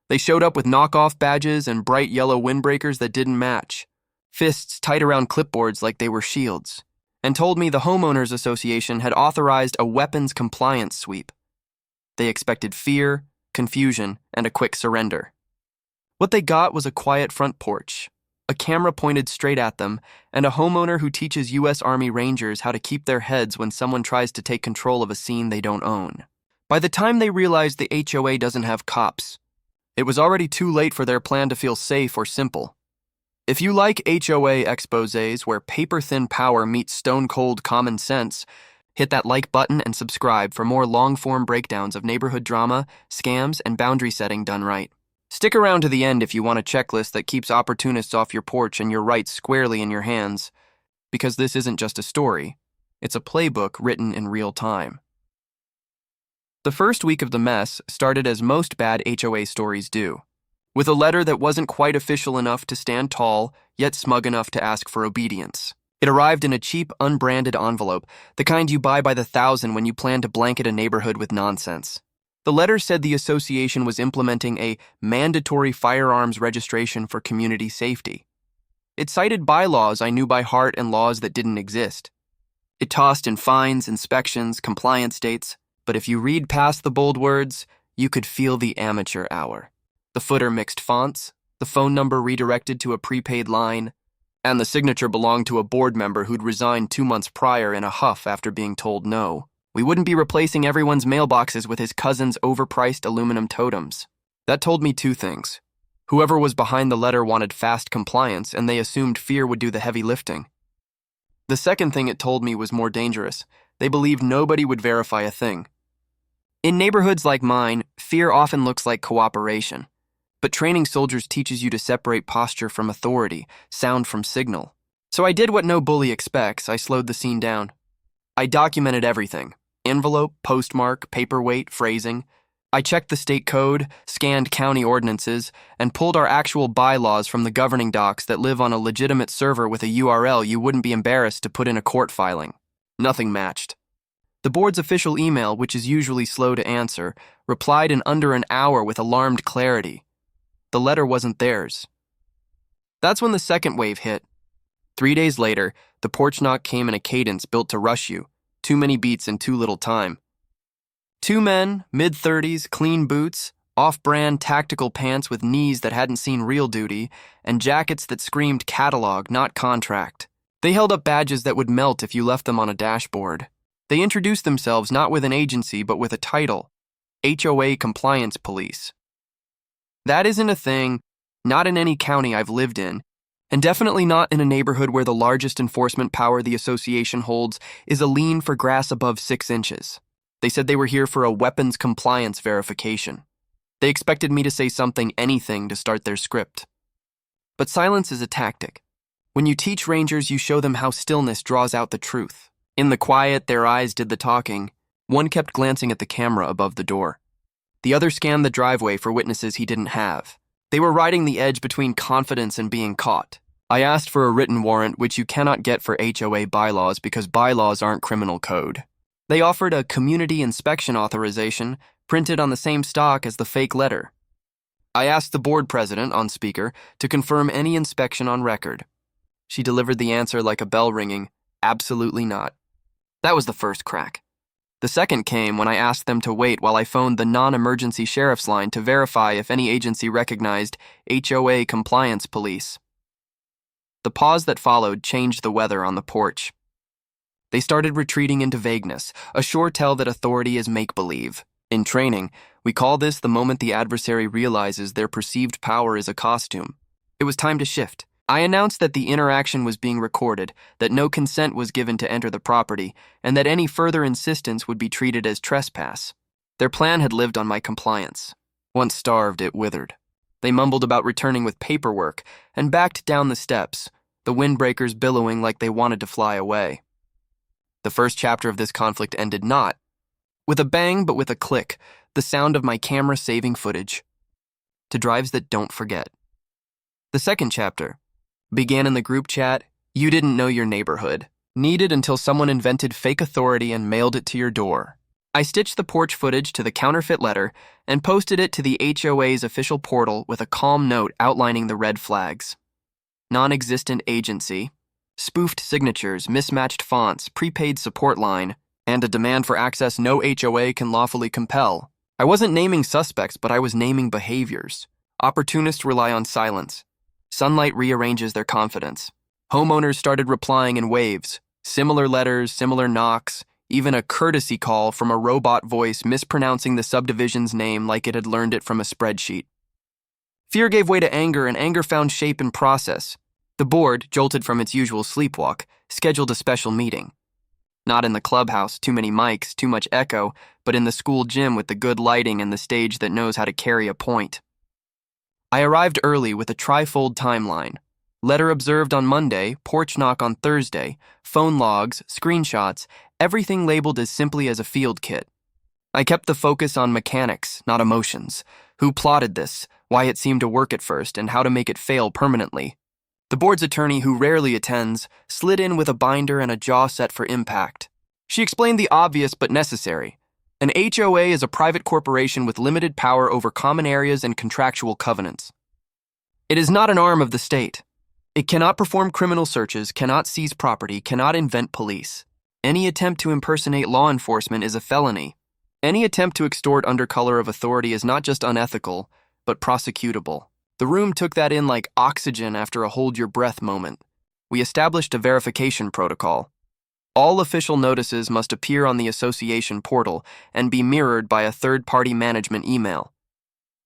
They showed up with knockoff badges and bright yellow windbreakers that didn't match, fists tight around clipboards like they were shields, and told me the Homeowners Association had authorized a weapons compliance sweep. They expected fear, confusion, and a quick surrender. What they got was a quiet front porch, a camera pointed straight at them, and a homeowner who teaches U.S. Army Rangers how to keep their heads when someone tries to take control of a scene they don't own. By the time they realized the HOA doesn't have cops, it was already too late for their plan to feel safe or simple. If you like HOA exposés where paper-thin power meets stone-cold common sense, hit that like button and subscribe for more long-form breakdowns of neighborhood drama, scams, and boundary setting done right. Stick around to the end if you want a checklist that keeps opportunists off your porch and your rights squarely in your hands, because this isn't just a story, it's a playbook written in real time. The first week of the mess started as most bad HOA stories do, with a letter that wasn't quite official enough to stand tall, yet smug enough to ask for obedience. It arrived in a cheap, unbranded envelope, the kind you buy by the thousand when you plan to blanket a neighborhood with nonsense. The letter said the association was implementing a mandatory firearms registration for community safety. It cited bylaws I knew by heart and laws that didn't exist. It tossed in fines, inspections, compliance dates, but if you read past the bold words, you could feel the amateur hour. The footer mixed fonts, the phone number redirected to a prepaid line, and the signature belonged to a board member who'd resigned 2 months prior in a huff after being told no. We wouldn't be replacing everyone's mailboxes with his cousin's overpriced aluminum totems. That told me two things. Whoever was behind the letter wanted fast compliance, and they assumed fear would do the heavy lifting. The second thing it told me was more dangerous. They believed nobody would verify a thing. In neighborhoods like mine, fear often looks like cooperation. But training soldiers teaches you to separate posture from authority, sound from signal. So I did what no bully expects. I slowed the scene down. I documented everything. Envelope, postmark, paperweight, phrasing. I checked the state code, scanned county ordinances, and pulled our actual bylaws from the governing docs that live on a legitimate server with a URL you wouldn't be embarrassed to put in a court filing. Nothing matched. The board's official email, which is usually slow to answer, replied in under an hour with alarmed clarity. The letter wasn't theirs. That's when the second wave hit. 3 days later, the porch knock came in a cadence built to rush you. Too many beats in too little time. 2 men, mid-30s, clean boots, off-brand tactical pants with knees that hadn't seen real duty, and jackets that screamed catalog, not contract. They held up badges that would melt if you left them on a dashboard. They introduced themselves not with an agency but with a title, HOA Compliance Police. That isn't a thing, not in any county I've lived in, and definitely not in a neighborhood where the largest enforcement power the association holds is a lien for grass above 6 inches. They said they were here for a weapons compliance verification. They expected me to say something, anything, to start their script. But silence is a tactic. When you teach rangers, you show them how stillness draws out the truth. In the quiet, their eyes did the talking. One kept glancing at the camera above the door. The other scanned the driveway for witnesses he didn't have. They were riding the edge between confidence and being caught. I asked for a written warrant, which you cannot get for HOA bylaws because bylaws aren't criminal code. They offered a community inspection authorization printed on the same stock as the fake letter. I asked the board president, on speaker, to confirm any inspection on record. She delivered the answer like a bell ringing, absolutely not. That was the first crack. The second came when I asked them to wait while I phoned the non-emergency sheriff's line to verify if any agency recognized HOA Compliance Police. The pause that followed changed the weather on the porch. They started retreating into vagueness, a sure tell that authority is make-believe. In training, we call this the moment the adversary realizes their perceived power is a costume. It was time to shift. I announced that the interaction was being recorded, that no consent was given to enter the property, and that any further insistence would be treated as trespass. Their plan had lived on my compliance. Once starved, it withered. They mumbled about returning with paperwork and backed down the steps, the windbreakers billowing like they wanted to fly away. The first chapter of this conflict ended not with a bang, but with a click, the sound of my camera saving footage. To drives that don't forget. The second chapter began in the group chat, "You didn't know your neighborhood," needed until someone invented fake authority and mailed it to your door. I stitched the porch footage to the counterfeit letter and posted it to the HOA's official portal with a calm note outlining the red flags. Non-existent agency, spoofed signatures, mismatched fonts, prepaid support line, and a demand for access no HOA can lawfully compel. I wasn't naming suspects, but I was naming behaviors. Opportunists rely on silence. Sunlight rearranges their confidence. Homeowners started replying in waves. Similar letters, similar knocks, even a courtesy call from a robot voice mispronouncing the subdivision's name like it had learned it from a spreadsheet. Fear gave way to anger, and anger found shape in process. The board, jolted from its usual sleepwalk, scheduled a special meeting. Not in the clubhouse, too many mics, too much echo, but in the school gym with the good lighting and the stage that knows how to carry a point. I arrived early with a trifold timeline. Letter observed on Monday, porch knock on Thursday, phone logs, screenshots, everything labeled as simply as a field kit. I kept the focus on mechanics, not emotions. Who plotted this, why it seemed to work at first, and how to make it fail permanently. The board's attorney, who rarely attends, slid in with a binder and a jaw set for impact. She explained the obvious but necessary. An HOA is a private corporation with limited power over common areas and contractual covenants. It is not an arm of the state. It cannot perform criminal searches, cannot seize property, cannot invent police. Any attempt to impersonate law enforcement is a felony. Any attempt to extort under color of authority is not just unethical, but prosecutable. The room took that in like oxygen after a hold-your-breath moment. We established a verification protocol. All official notices must appear on the association portal and be mirrored by a third-party management email.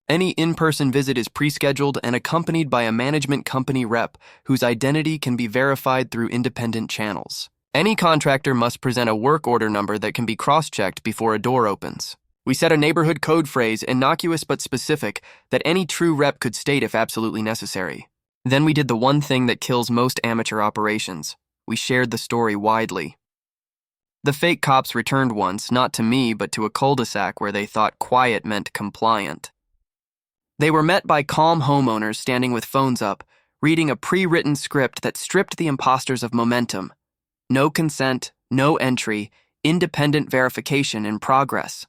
Any in-person visit is pre-scheduled and accompanied by a management company rep whose identity can be verified through independent channels. Any contractor must present a work order number that can be cross-checked before a door opens. We set a neighborhood code phrase, innocuous but specific, that any true rep could state if absolutely necessary. Then we did the one thing that kills most amateur operations. We shared the story widely. The fake cops returned once, not to me, but to a cul-de-sac where they thought quiet meant compliant. They were met by calm homeowners standing with phones up, reading a pre-written script that stripped the imposters of momentum. No consent, no entry, independent verification in progress.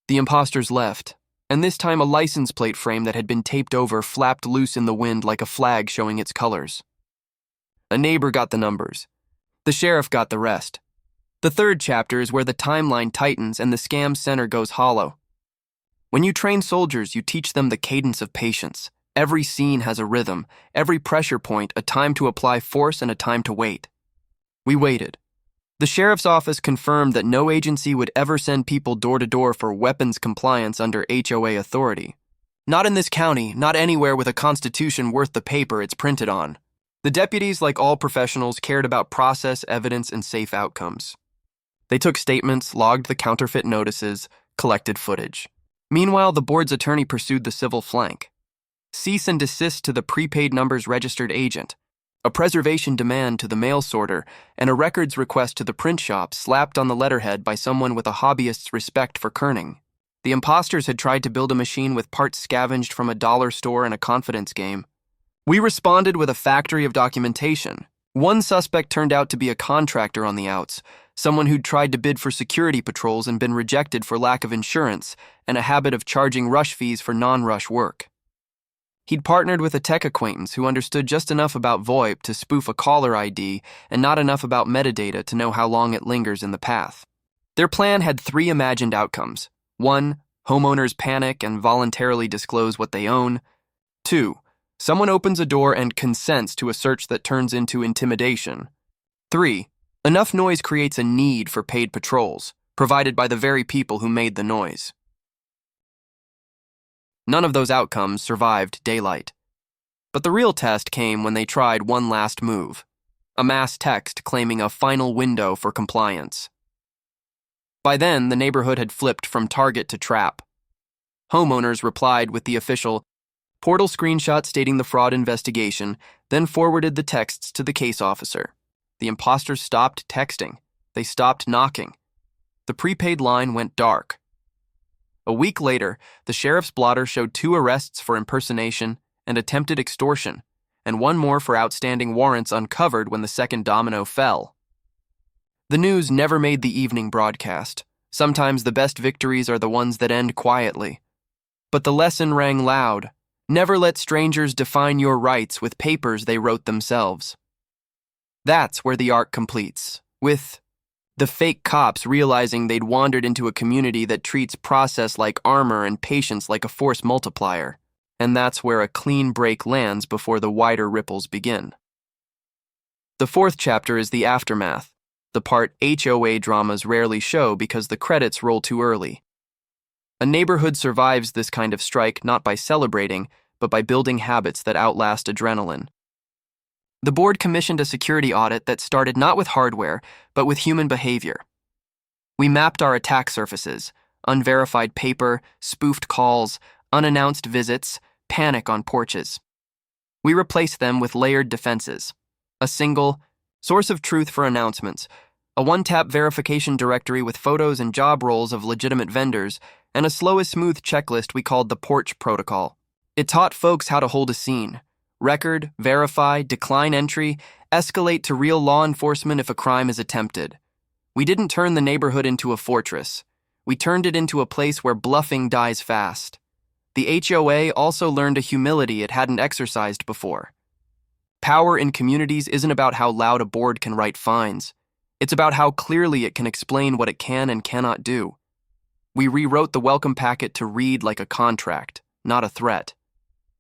The imposters left, and this time a license plate frame that had been taped over flapped loose in the wind like a flag showing its colors. A neighbor got the numbers. The sheriff got the rest. The third chapter is where the timeline tightens and the scam center goes hollow. When you train soldiers, you teach them the cadence of patience. Every scene has a rhythm, every pressure point a time to apply force and a time to wait. We waited. The sheriff's office confirmed that no agency would ever send people door to door for weapons compliance under HOA authority. Not in this county, not anywhere with a constitution worth the paper it's printed on. The deputies, like all professionals, cared about process, evidence, and safe outcomes. They took statements, logged the counterfeit notices, collected footage. Meanwhile, the board's attorney pursued the civil flank. Cease and desist to the prepaid numbers registered agent, a preservation demand to the mail sorter, and a records request to the print shop slapped on the letterhead by someone with a hobbyist's respect for kerning. The imposters had tried to build a machine with parts scavenged from a dollar store and a confidence game. We responded with a factory of documentation. One suspect turned out to be a contractor on the outs, someone who'd tried to bid for security patrols and been rejected for lack of insurance and a habit of charging rush fees for non-rush work. He'd partnered with a tech acquaintance who understood just enough about VoIP to spoof a caller ID and not enough about metadata to know how long it lingers in the path. Their plan had 3 imagined outcomes. 1, homeowners panic and voluntarily disclose what they own. 2, someone opens a door and consents to a search that turns into intimidation. 3, enough noise creates a need for paid patrols, provided by the very people who made the noise. None of those outcomes survived daylight. But the real test came when they tried one last move, a mass text claiming a final window for compliance. By then, the neighborhood had flipped from target to trap. Homeowners replied with the official portal screenshot stating the fraud investigation, then forwarded the texts to the case officer. The imposters stopped texting. They stopped knocking. The prepaid line went dark. A week later, the sheriff's blotter showed 2 arrests for impersonation and attempted extortion, and 1 more for outstanding warrants uncovered when the second domino fell. The news never made the evening broadcast, Sometimes the best victories are the ones that end quietly. But the lesson rang loud. Never let strangers define your rights with papers they wrote themselves. That's where the arc completes, with the fake cops realizing they'd wandered into a community that treats process like armor and patience like a force multiplier. And that's where a clean break lands before the wider ripples begin. The fourth chapter is the aftermath, the part HOA dramas rarely show because the credits roll too early. A neighborhood survives this kind of strike not by celebrating, but by building habits that outlast adrenaline. The board commissioned a security audit that started not with hardware, but with human behavior. We mapped our attack surfaces: unverified paper, spoofed calls, unannounced visits, panic on porches. We replaced them with layered defenses: a single source of truth for announcements, a one-tap verification directory with photos and job roles of legitimate vendors, and a slow as smooth checklist we called the Porch Protocol. It taught folks how to hold a scene: record, verify, decline entry, escalate to real law enforcement if a crime is attempted. We didn't turn the neighborhood into a fortress. We turned it into a place where bluffing dies fast. The HOA also learned a humility it hadn't exercised before. Power in communities isn't about how loud a board can write fines. It's about how clearly it can explain what it can and cannot do. We rewrote the welcome packet to read like a contract, not a threat.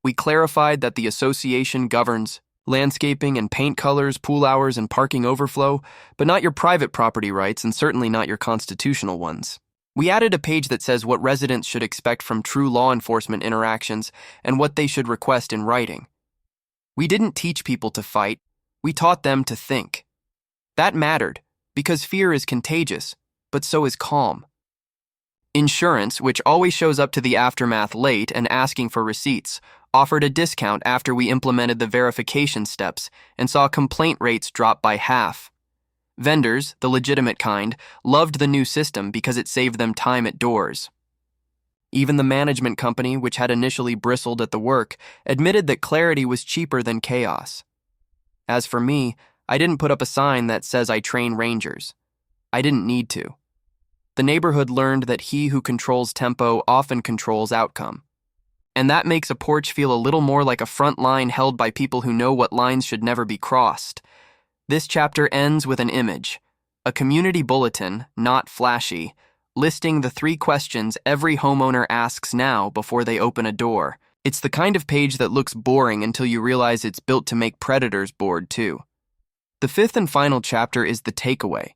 We clarified that the association governs landscaping and paint colors, pool hours, and parking overflow, but not your private property rights and certainly not your constitutional ones. We added a page that says what residents should expect from true law enforcement interactions and what they should request in writing. We didn't teach people to fight, we taught them to think. That mattered, because fear is contagious, but so is calm. Insurance, which always shows up to the aftermath late and asking for receipts, offered a discount after we implemented the verification steps and saw complaint rates drop by half. Vendors, the legitimate kind, loved the new system because it saved them time at doors. Even the management company, which had initially bristled at the work, admitted that clarity was cheaper than chaos. As for me, I didn't put up a sign that says I train rangers. I didn't need to. The neighborhood learned that he who controls tempo often controls outcome. And that makes a porch feel a little more like a front line held by people who know what lines should never be crossed. This chapter ends with an image, a community bulletin, not flashy, listing the 3 questions every homeowner asks now before they open a door. It's the kind of page that looks boring until you realize it's built to make predators bored too. The 5th and final chapter is the takeaway,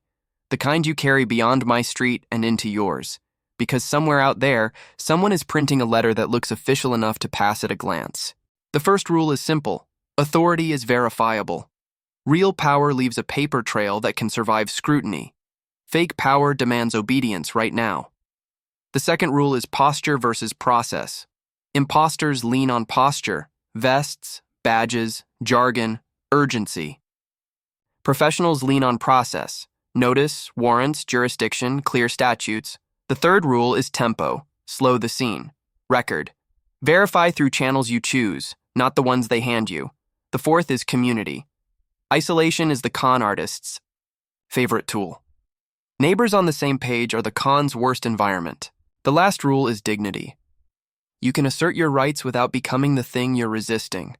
the kind you carry beyond my street and into yours, because somewhere out there, someone is printing a letter that looks official enough to pass at a glance. The first rule is simple: authority is verifiable. Real power leaves a paper trail that can survive scrutiny. Fake power demands obedience right now. The second rule is posture versus process. Imposters lean on posture: vests, badges, jargon, urgency. Professionals lean on process: notice, warrants, jurisdiction, clear statutes. The third rule is tempo: slow the scene. Record: verify through channels you choose, not the ones they hand you. The fourth is community. Isolation is the con artist's favorite tool. Neighbors on the same page are the con's worst environment. The last rule is dignity. You can assert your rights without becoming the thing you're resisting.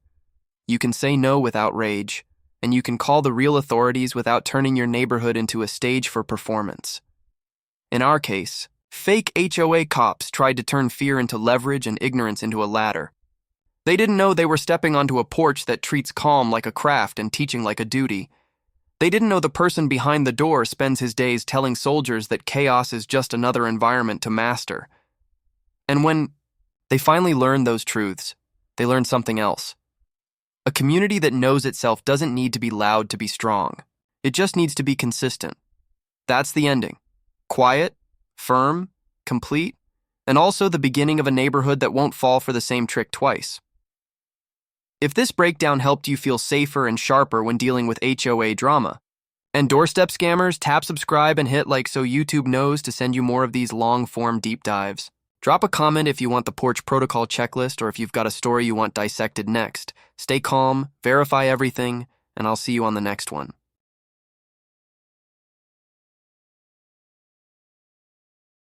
You can say no without rage, and you can call the real authorities without turning your neighborhood into a stage for performance. In our case, fake HOA cops tried to turn fear into leverage and ignorance into a ladder. They didn't know they were stepping onto a porch that treats calm like a craft and teaching like a duty. They didn't know the person behind the door spends his days telling soldiers that chaos is just another environment to master. And when they finally learned those truths, they learned something else. A community that knows itself doesn't need to be loud to be strong. It just needs to be consistent. That's the ending. Quiet, firm, complete, and also the beginning of a neighborhood that won't fall for the same trick twice. If this breakdown helped you feel safer and sharper when dealing with HOA drama, and doorstep scammers, tap subscribe and hit like so YouTube knows to send you more of these long-form deep dives. Drop a comment if you want the Porch Protocol checklist or if you've got a story you want dissected next. Stay calm, verify everything, and I'll see you on the next one.